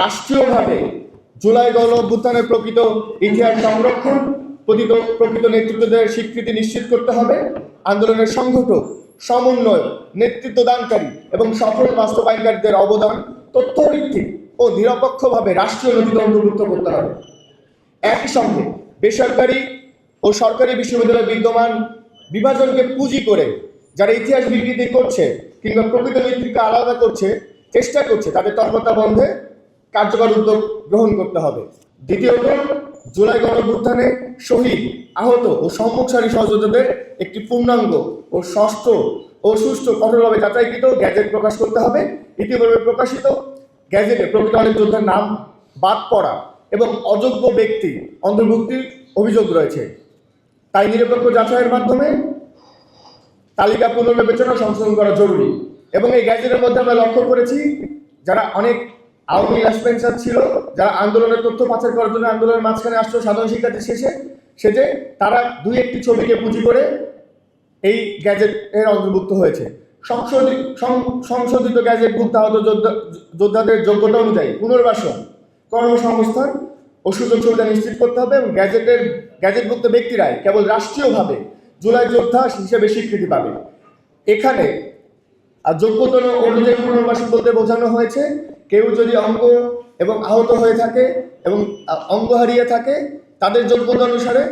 রাষ্ট্রীয়ভাবে জুলাই গণ অভ্যুত্থানের প্রকৃত ইতিহাস সংরক্ষণ, প্রকৃত নেতৃত্বদের স্বীকৃতি নিশ্চিত করতে হবে। আন্দোলনের সংগঠক, সমন্বয়, নেতৃত্ব দানকারী এবং সফল বাস্তবায়নকারীদের অবদান তথ্যভিত্তিক ও নিরপেক্ষভাবে রাষ্ট্রীয় নথিতে অন্তর্ভুক্ত করতে হবে। একই সঙ্গে বেসরকারি ও সরকারি বিশ্ববিদ্যালয়ে বিদ্যমান বিভাজনকে পুঁজি করে যারা ইতিহাস বিকৃতি করছে কিংবা প্রকৃত নেতৃত্বকে আলাদা করছে, চেষ্টা করছে, তাদের তৎপরতা বন্ধে কার্যকর উদ্যোগ গ্রহণ করতে হবে। দ্বিতীয়ত, জুলাই গণঅভ্যুত্থানে শহীদ, আহত ও সম্মুখসারী সহযোদ্ধাদের একটি পূর্ণাঙ্গ ও ষষ্ঠ ও সুষ্ঠু কঠোরভাবে যাচাইকৃত গ্যাজেট প্রকাশ করতে হবে। ইতিপূর্বে প্রকাশিত গ্যাজেটে প্রকৃত অনেক যোদ্ধার নাম বাদ পড়া এবং অযোগ্য ব্যক্তি অন্তর্ভুক্তির অভিযোগ রয়েছে। তাই নিরপেক্ষ যাচাইয়ের মাধ্যমে তালিকা পুনর্বিবেচনা সংশোধন করা জরুরি। এবং এই গ্যাজেটের মধ্যে আমরা লক্ষ্য করেছি, যারা অনেক আওয়ামী লীগ ছিল, যারা আন্দোলনের তথ্য পাচার করার জন্য আন্দোলনের মাঝখানে আসলো সাধারণ শিক্ষার্থী সেজে তারা দুই একটি ছবিকে পুঁজি করে এই গ্যাজেটের অন্তর্ভুক্ত হয়েছে। সংশোধিত গ্যাজেটভুক্ত আহত যোদ্ধাদের যোগ্যতা অনুযায়ী পুনর্বাসন, কর্মসংস্থান ও সুযোগ সুবিধা নিশ্চিত করতে হবে এবং গ্যাজেটভুক্ত ব্যক্তিরাই কেবল রাষ্ট্রীয়ভাবে জুলাই যোদ্ধা হিসেবে স্বীকৃতি পাবে। এখানে যোগ্যতা অনুযায়ী পুনর্বাসন বলতে বোঝানো হয়েছে, কেউ যদি অঙ্গ এবং আহত হয়ে থাকে এবং অঙ্গ হারিয়ে থাকে, তাদের যোগ্যতা অনুসারে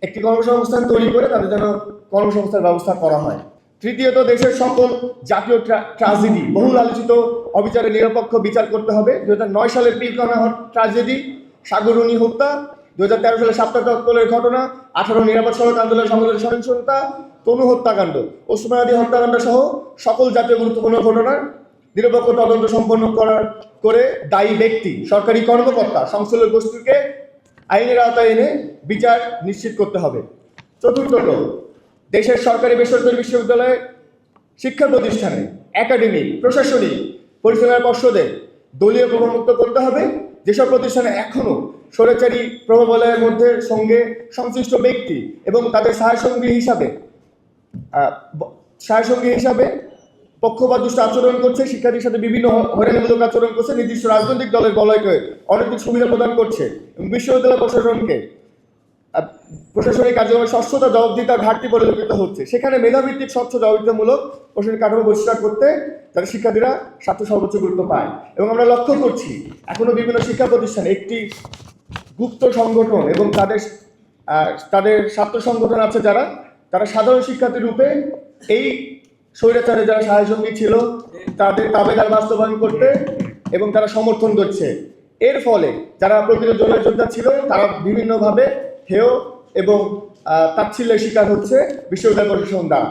একটি কর্মসংস্থান তৈরি করে তাদের যেন কর্মসংস্থার ব্যবস্থা করা হয়। তৃতীয়ত, দেশের সকল জাতীয় ট্র্যাজেডি, বহুল আলোচিত অবিচারে নিরপেক্ষ বিচার করতে হবে। 2009 সালের পিলখানা ট্র্যাজেডি, সাগররুনি হত্যা, 2013 সালে সাপ্তাহিক দপ্তরের ঘটনা, 18 নিরাপদ সড়ক আন্দোলনের সংঘটিত সহিংসতা, তনু হত্যাকাণ্ড, ওসমানী হত্যাকাণ্ড সহ সকল জাতীয় গুরুত্বপূর্ণ ঘটনার নিরপেক্ষ তদন্ত সম্পন্ন করে দায়ী ব্যক্তি, সরকারি কর্মকর্তা, সংশ্লিষ্ট গোষ্ঠীকে আইনের আওতায় এনে বিচার নিশ্চিত করতে হবে। চতুর্থত, দেশের সরকারি বেসরকারি বিশ্ববিদ্যালয়ে, শিক্ষা প্রতিষ্ঠানে, একাডেমিক, প্রশাসনিক পরিচালনা পর্ষদে দলীয় প্রভাবমুক্ত করতে হবে। যেসব প্রতিষ্ঠানে এখনও স্বৈরাচারী প্রভাবলয়ের সঙ্গে সংশ্লিষ্ট ব্যক্তি এবং তাদের সহায়সঙ্গী হিসাবে পক্ষপাতদুষ্ট আচরণ করছে, শিক্ষার্থীর সাথে বিভিন্ন হয়রানিমূলক আচরণ করছে, নির্দিষ্ট রাজনৈতিক দলের বলয়কে অনৈতিক সুবিধা প্রদান করছে এবং বিশ্ববিদ্যালয় প্রশাসনিক কার্যক্রমে স্বচ্ছতা, জবাবদিহিতার ঘাটতি পরিলক্ষিত হচ্ছে, সেখানে মেধাভিত্তিক স্বচ্ছ জবাবদিহিতামূলক প্রশাসনিক কাঠামো প্রতিষ্ঠা করতে যাতে শিক্ষার্থীরা স্বার্থ সর্বোচ্চ গুরুত্ব পায়। এবং আমরা লক্ষ্য করছি এখনো বিভিন্ন শিক্ষা প্রতিষ্ঠানে একটি গুপ্ত সংগঠন এবং তাদের ছাত্র সংগঠন আছে, তারা সাধারণ শিক্ষার্থী রূপে এই স্বৈরাচারে যারা সহায়সঙ্গী ছিল তাদের দাবিদার বাস্তবায়ন করতে এবং তারা সমর্থন করছে। এর ফলে যারা প্রকৃত জুলাই যোদ্ধা ছিল তারা বিভিন্নভাবে হেয় এবং তাচ্ছিল্যের শিকার হচ্ছে বিশ্ববিদ্যালয় প্রশাসন দ্বারা।